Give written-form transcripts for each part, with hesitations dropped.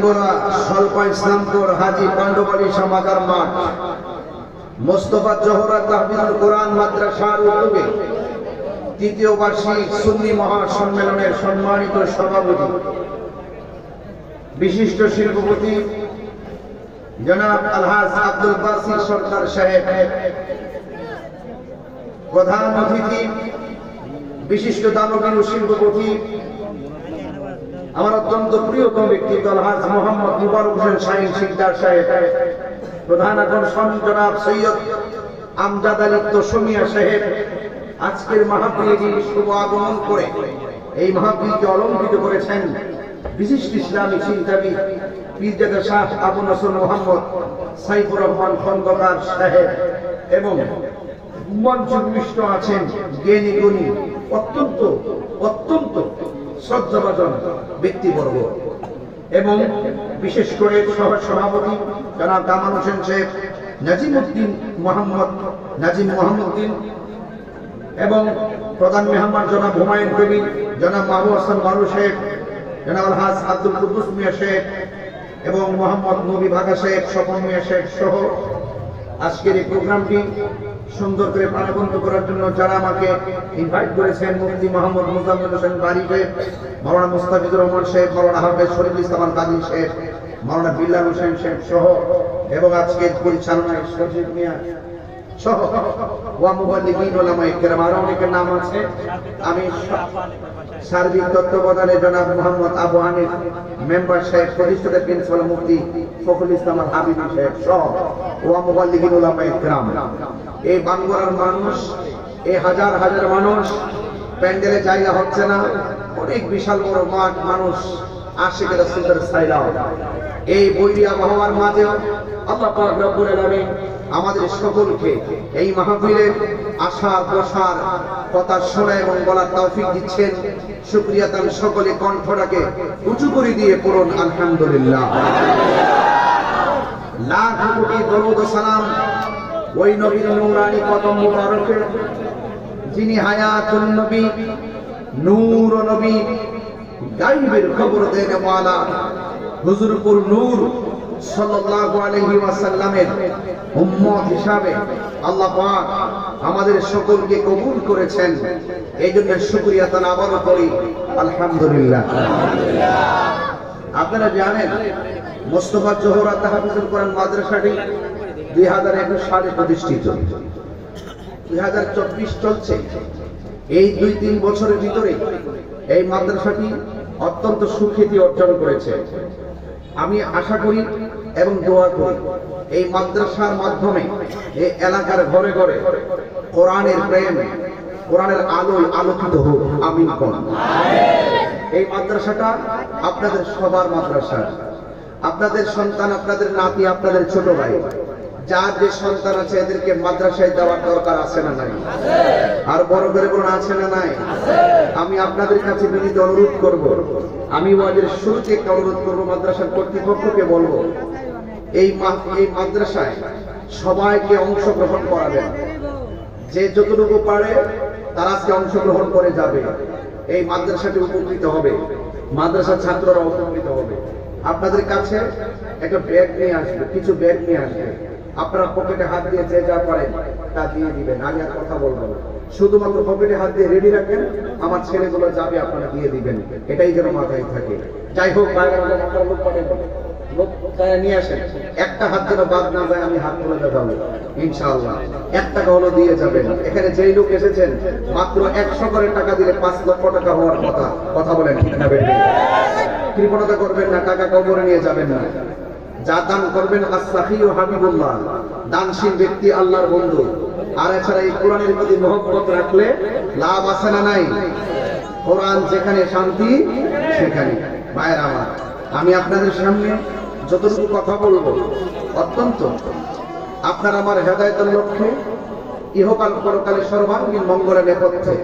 বাঙ্গরা স্বল্প ইসলামপুর হাজী পাণ্ডবালী সমাগার মাঠ মোস্তফা জোহরা তাহফিজুল কোরআন মাদ্রাসার উদ্যোগে তৃতীয় বার্ষিক সুন্নি মহাসম্মেলনের সম্মানিত সভাপতি বিশিষ্ট শিল্পপতি জনাব আলহাজ আব্দুল বাসির সরকার সাহেব, প্রধান অতিথি বিশিষ্ট দানবীর শিল্পপতি আমার অত্যন্ত প্রিয়তম ব্যক্তিত্ব আলহাজ মোহাম্মদ মুবারক হোসেন শাহীন শিকদার সাহেব, প্রধান আকর্ষণ জনাব সৈয়দ আমজাদ আলী তোষমিয়া সাহেব আজকের মাহফিলে শুভ আগমন করে এই মাহফিলকে অলঙ্কৃত করেছেন বিশিষ্ট ইসলামী চিন্তাবিদ পীরজাদা শাহ আবু নসর মোহাম্মদ সাইফুর রহমান খন্দকার সাহেব এবং মঞ্চবিষ্ট আছেন জ্ঞানী গুণী অত্যন্ত অত্যন্ত শ্রদ্ধাভাজন ব্যক্তিবর্গ এবং বিশেষ করে সহ সভাপতি জনাব কামাল হোসেন শেখ, নাজিমউদ্দিন মোহাম্মদ নাজিম মোহাম্মদ্দিন এবং প্রধান মেহমান জনাব হুমায়ুন কবির, জনাব মাহবুব হাসান মারু শেখ, জনাব আলহাজ আব্দুল কুদ্দুস মিয়া শেখ এবং মোহাম্মদ নবী ভাগা শেখ, স্বপন মিয়া শেখ সহ আজকের এই প্রোগ্রামটি সুন্দর করে প্রাণবন্ত করার জন্য যারা আমাকে ইনভাইট করেছেন মুফতি মোহাম্মদ মুজাম্মেল হোসেন বারী শেখ, মাওলানা মুস্তাফিজুর রহমান শেখ, মাওলানা হাফেজ শরীফুল ইসলাম কাজী শেখ, মাওলানা বিল্লাল হোসেন শেখ সহ এবং আজকের পরিচালনায় সজীব মিয়া সহ ওয়া মুবাল্লিগিন উলামায়ে কেরাম আরো অনেকের নাম আছে। আমি সার্বিক তত্ত্বাবধানে জনাব মোহাম্মদ আবু হানিফ মেম্বার সাহেব, প্রতিষ্ঠাতা প্রিন্সিপাল মুফতি ফখরুল ইসলাম আল হাবিবি সাহেব সহ ওয়া মুবাল্লিগিন উলামায়ে কেরাম, এই বাঙ্গুরার মানুষ, এই হাজার হাজার মানুষ, প্যান্ডেলে জায়গা হচ্ছে না, অনেক বিশাল বড় মাঠ, মানুষ আশিকের রাসূলের সাইলাও, এই বৈরী আবহাওয়ার মাঝেও আল্লাহ পাক রব্বুল আলামিন আমাদের সকলকে এই মাহফিলের আশা বসার কথা শোনা এবং বলার তৌফিক দিচ্ছেন। শুকরিয়া তার সকলে কণ্ঠটাকে উঁচু করে দিয়ে পড়ুন আলহামদুলিল্লাহ। লাখ কোটি দরুদ ও সালাম ওই নবীর নূরানি কদম মুবারকে যিনি হায়াতুন নবী, নূর নবী, গায়বের খবর দেন ওয়ালা হুজুরপুর নূর সাল্লাল্লাহু আলাইহি ওয়াসাল্লামের উম্মত হিসাবে আল্লাহ পাক আমাদের সকলকে কবুল করেছেন। এইজন্য শুকরিয়া তাআলা আবারও করি আলহামদুলিল্লাহ। আপনারা জানেন মোস্তফা জোহরা তাহফিজুল কোরআন মাদ্রাসাটি 2021 সালে প্রতিষ্ঠিত, 2024 চলছে। এই 2-3 বছরের ভিতরে এই মাদ্রাসাটি অত্যন্ত সুখ্যাতি অর্জন করেছে। আমি আশা করি এবং দোয়া করি এই মাদ্রাসার মাধ্যমে এই এলাকার ঘরে ঘরে কোরআনের প্রেম, কোরআনের আলোয় আলোকিত হোক, আমিন কোন। এই মাদ্রাসাটা আপনাদের সবার মাদ্রাসা, আপনাদের সন্তান, আপনাদের নাতি, আপনাদের ছোট ভাই, যার যে সন্তান আছে এদেরকে মাদ্রাসায় দেওয়ার দরকার আছে না নাই? আর বড় করে বলুন আছে না নাই? আমি আপনাদের কাছে বিনীত অনুরোধ করব, আমি ওয়াজের শুরুতে একটা অনুরোধ করব, মাদ্রাসার কর্তৃপক্ষকে বলবো এই মাদ্রাসায় সবাইকে অংশগ্রহণ করাবেন। যে যতটুকু পারে তারা আজকে অংশগ্রহণ করে যাবে, এই মাদ্রাসাটি উপকৃত হবে, মাদ্রাসার ছাত্ররা উপকৃত হবে। আপনাদের কাছে একটা ব্যাগ নিয়ে আসবে, কিছু ব্যাগ নিয়ে আসবে, আপনারা পকেটে হাত দিয়ে যে যা পারেন তা দিয়ে দিবেন। আমি আর কথা বলবো না, শুধুমাত্র পকেটে হাত দিয়ে রেডি রাখেন, আমার ছেলেগুলো যাবে, আপনারা দিয়ে দিবেন, এটাই যেন মাথায় থাকে। যাই হোক, নিয়ে আসেন, একটা হাত যেন বাদ না যায়, আমি হাত তুলে দেখাবো ইনশাআল্লাহ। 1 টাকা হলো দিয়ে যাবেন। এখানে যেই লোক এসেছেন মাত্র 100 করে টাকা দিলে 5 লক্ষ টাকা হওয়ার কথা, কথা বলেন ঠিক না? কৃপণতা করবেন না, টাকা কবরে নিয়ে যাবেন না। যা দান করবেন আস-সাখী ও হাবিবুল্লাহ, দানশীল ব্যক্তি আল্লাহর বন্ধু। আর এছাড়া এই কোরআনের প্রতি মহব্বত রাখলে লাভ আছে না নাই? কোরআন যেখানে শান্তি সেখানে। ভাইরা আমার, আমি আপনাদের সামনে যতটুকু কথা বলবো অত্যন্ত আপনার আমার হেদায়েতের লক্ষ্যে, ইহকাল পরকালে সর্বাঙ্গীন মঙ্গলের নেপথ্যে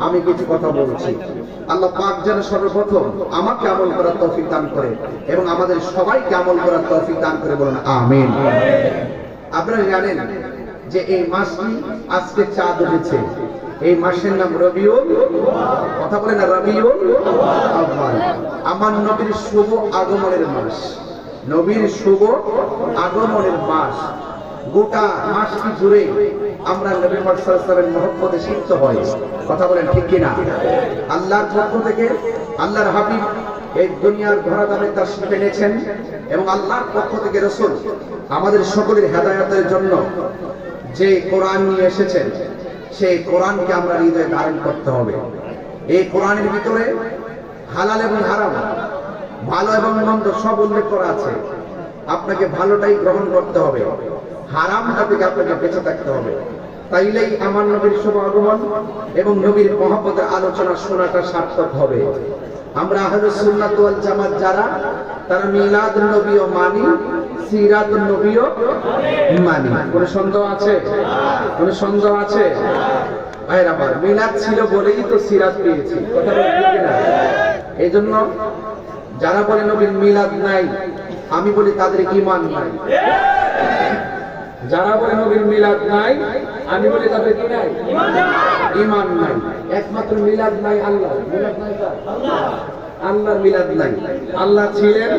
আমি কিছু কথা বলছি। আল্লাহ পাক যেন সর্বপ্রথম আমাকে আমল করার তৌফিক দান করে এবং আমাদের সবাইকে আমল করার তৌফিক দান করে, বলুন আমিন। আপনারা জানেন যে এই মাসটি আজকে চাঁদ উঠেছে, এই মাসের নাম রবিউল, কথা বলে না রবিউল আউয়াল, আমার নবীর শুভ আগমনের মাস। নবীর শুভ আগমনের মাস। গোটা মাসটি জুড়ে আমরা নবী মুহাম্মদ সাল্লাল্লাহু আলাইহি ওয়াসাল্লামের মহব্বতে সিক্ত হই। কথা বলেন ঠিক কিনা? আল্লাহর পক্ষ থেকে আল্লাহর হাবিব এই দুনিয়ার ধরাধামে তাশরীফ এনেছেন এবং আল্লাহর পক্ষ থেকে রাসূল আমাদের সকলের হেদায়েতের জন্য যে কোরআন নিয়ে এসেছেন সেই কোরআনকে আমরা হৃদয়ে ধারণ করতে হবে। এই কোরআনের ভিতরে হালাল এবং হারাম, ভালো এবং মন্দ সব উল্লেখ করা আছে। আপনাকে ভালোটাই গ্রহণ করতে হবে, হারামটা থেকে আপনাকে বেঁচে থাকতে হবে। তাইলেই আমার নবীর শুভ আগমন এবং নবীর মহব্বতের আলোচনা শোনাটা সার্থক হবে। আমরা আহলে সুন্নাত ওয়াল জামাত যারা, তারা মিলাদুন নবীও মানি, সিরাতুন নবীও মানি। কোন সন্দেহ আছে? কোন সন্দেহ আছে? ভাইরা আমার, মিলাদ ছিল বলেই তো সিরাত পেয়েছি। কথা বলতে কিনা? এই জন্য যারা বলে নবীর মিলাদ নাই, আমি বলি তাদের ঈমান নাই। যারা বলে নবীর মিলাদ নাই, আমি বলি তাদের কি নাই? ঈমান নাই। একমাত্র মিলাদ নাই আল্লাহ। মিলাদ নাই কার? আল্লাহর মিলাদ নাই। আল্লাহ ছিলেন,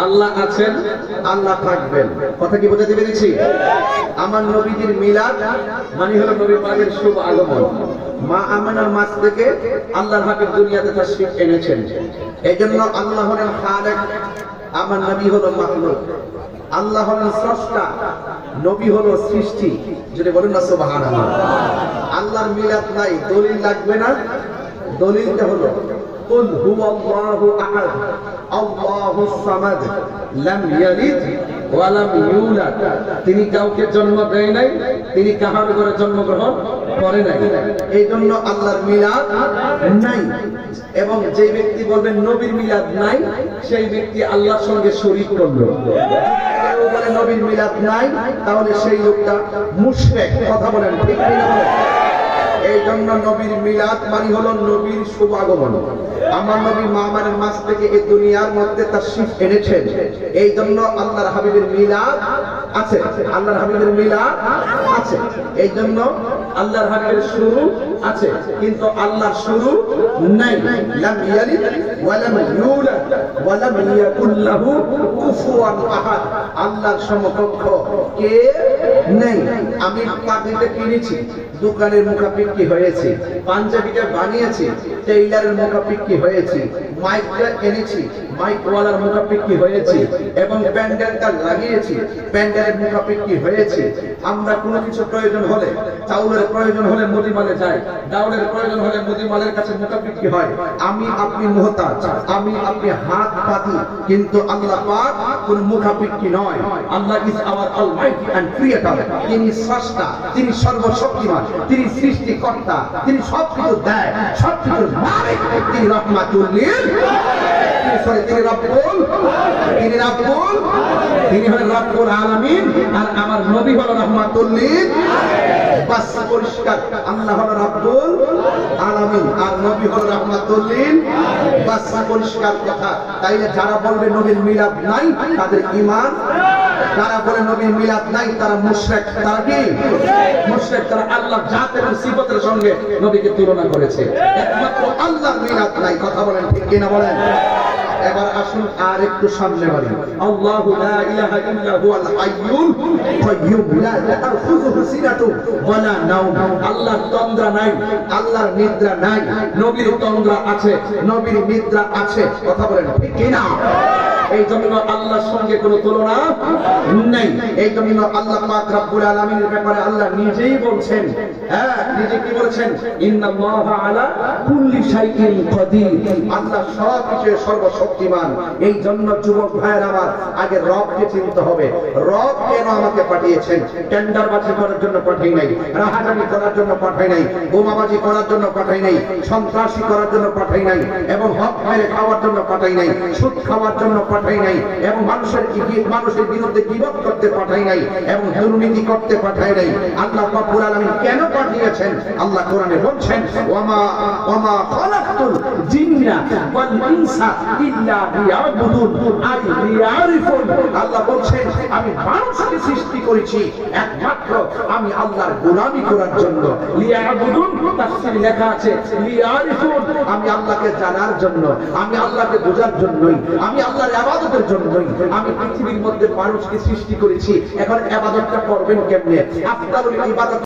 আল্লাহ আছেন, আল্লাহ থাকবেন। কথা কি বোঝাতে পেরেছি? আমার নবীর মিলাদ মানে হলো নবী পাকের শুভ আগমন। মা আমিনার মাস থেকে আল্লাহর হাবিব দুনিয়াতে তাশরীফ এনেছেন। এইজন্য আল্লাহ হলেন খালেক, আমার নবী হলো মাখলুক। আল্লাহ হলেন স্রষ্টা, নবী হলো সৃষ্টি। যদি বলেন না সুবহানাল্লাহ। আল্লাহর মিলাদ নাই, দলিল লাগবে না। দলিলটা হলো কুল হুয়াল্লাহু আহাদ আল্লাহুস সামাদ লাম ইয়ালিদ ওয়া লাম ইউলাদ। তিনি কাউকে জন্ম দেয় নাই, তিনি কাহার ঘরে জন্মগ্রহণ করে নাই। এই জন্য আল্লাহর মিলাদ নাই। এবং যে ব্যক্তি বলবেন নবীর মিলাদ নাই, সেই ব্যক্তি আল্লাহর সঙ্গে শরীক করলো। কেউ বলে নবীর মিলাদ নাই, তাহলে সেই লোকটা মুশরিক। কথা বলেন ঠিক কিনা? এই জন্য নবীর মিলাদ মানে হলো নবীর শুভ আগমন। আমার নবী মামারের মাস থেকে এই দুনিয়ার মধ্যে তাশরীফ এনেছেন। এই জন্য আল্লাহর হাবিবের মিলাদ আছে, আল্লাহর হাবিবের মিলাদ আছে। এই জন্য আল্লাহর হাবিবের শুরু আছে, কিন্তু আল্লাহর শুরু নাই। লাম ইয়ালিদ ওয়া লাম ইউলাদ ওয়া লাম ইয়াকুল লাহু কুফুয়ান আহাদ। আল্লাহর সমকক্ষ কে নেই। আমি পাটিতে কিনেছি, দোকানের মুখাপিক্কি হয়েছে, পাঞ্জাবিটা বানিয়েছি, টেইলারের মুখাপিক্কি হয়েছে, মাইকটা এনেছি, মাইকওয়ালার মুখাপিক্কি হয়েছে, এবং প্যান্ডেলটা লাগিয়েছি, প্যান্ডেলের মুখাপিক্কি হয়েছে। আমরা কোনো কিছু প্রয়োজন হলে, চাউলের প্রয়োজন হলে মুদিমালে যাই, ডাউলের প্রয়োজন হলে মুদিমালের কাছে মুখাপিক্কি হয়। আমি আপনি মুহতাজ, আমি আপনি হাত পাতি, কিন্তু আল্লাহ পাক কোন মুখাপিক্কি নয়। Allah is our almighty and creator. তিনি স্রষ্টা, তিনি সর্বশক্তিমান, তিনি সৃষ্টিকর্তা, তিনি সবকিছু দেয়, সবকিছুর মালিক। তিনি রহমাতুল লিল, তিনি রব্বুল, তিনি রব্বুল, তিনি হলেন রব্বুল আলামিন। আর আমার নবী হলো রহমাতুল লিল। বাস পরিষ্কার, আল্লাহ হলো রব্বুল আলামিন আর নবী হলো রহমাতুল লিল। বাস পরিষ্কার কথা। তাইলে যারা বলবে নবীর মিলাদ নাই, তাদের ঈমান। যারা বলে নবীর মিলাদ নাই, তারা মুশরিক। তারা কি মুশরিক? তারা আল্লাহর জাত এবং সিফাতের সঙ্গে নবীকে তুলনা করেছে। একমাত্র আল্লাহর মিলাদ নাই। কথা বলেন ঠিক কিনা? বলেন। এবার আসুন আর একটু সামনে বাড়ি। আল্লাহু লা ইলাহা ইল্লা হুয়াল হাইয়ুল কাইয়্যুম লা তাখুযুহু সিনাতুন ওয়া লা নাওম। আল্লাহর তন্দ্রা নাই, আল্লাহর নিদ্রা নাই। নবীর তন্দ্রা আছে, নবীর নিদ্রা আছে। কথা বলেন ঠিক কিনা? এই জন্য আল্লাহর সঙ্গে কোনো তুলনা নেই। এই জন্য আল্লাহ পাক রব্বুল আলামিনের ব্যাপারে আল্লাহ নিজেই বলছেন, হ্যাঁ নিজে কি বলেছেন? ইন্নাল্লাহা আলা কুল্লি শাইইন কাদির। আল্লাহ সবকিছু সর্বশক্তিমান। এই জন্য যুবক ভাইয়ের আমার, আগে রবকে চিনতে হবে। রব কেন আমাকে পাঠিয়েছেন? টেন্ডারবাজি করার জন্য পাঠাই নাই, রাহাজানি করার জন্য পাঠাই নাই, বোমাবাজি করার জন্য পাঠাই নাই, সন্ত্রাসী করার জন্য পাঠাই নাই, এবং হক মেরে খাওয়ার জন্য পাঠাই নাই, সুদ খাওয়ার জন্য পাঠাই নাই, এবং মানুষের বিরুদ্ধে গীবত করতে পাঠাই নাই, এবং দুর্নীতি করতে পাঠাই নাই। আল্লাহ রব্বুল আলামিন কেন পাঠিয়েছেন? আল্লাহ কোরআনে বলছেন, ওয়ামা খালাকতুল জিন্না ওয়াল ইনসা ইল্লা লিয়াবুদুন আই লিয়ারিফুন। আল্লাহ বলছেন, আমি মানুষকে সৃষ্টি করেছি একমাত্র আমি আল্লাহর গোলামি করার জন্য। লিয়াবুদুন তাফসীরে লেখা আছে লিয়ারিফুন, আমি আল্লাহকে জানার জন্য, আমি আল্লাহকে বোঝার জন্যই, আমি আল্লাহর ইবাদতের জন্যই আমি পৃথিবীর মধ্যে মানুষকে সৃষ্টি করেছি। এখন ইবাদতটা করবেন কেমনে? আফদালুল ইবাদত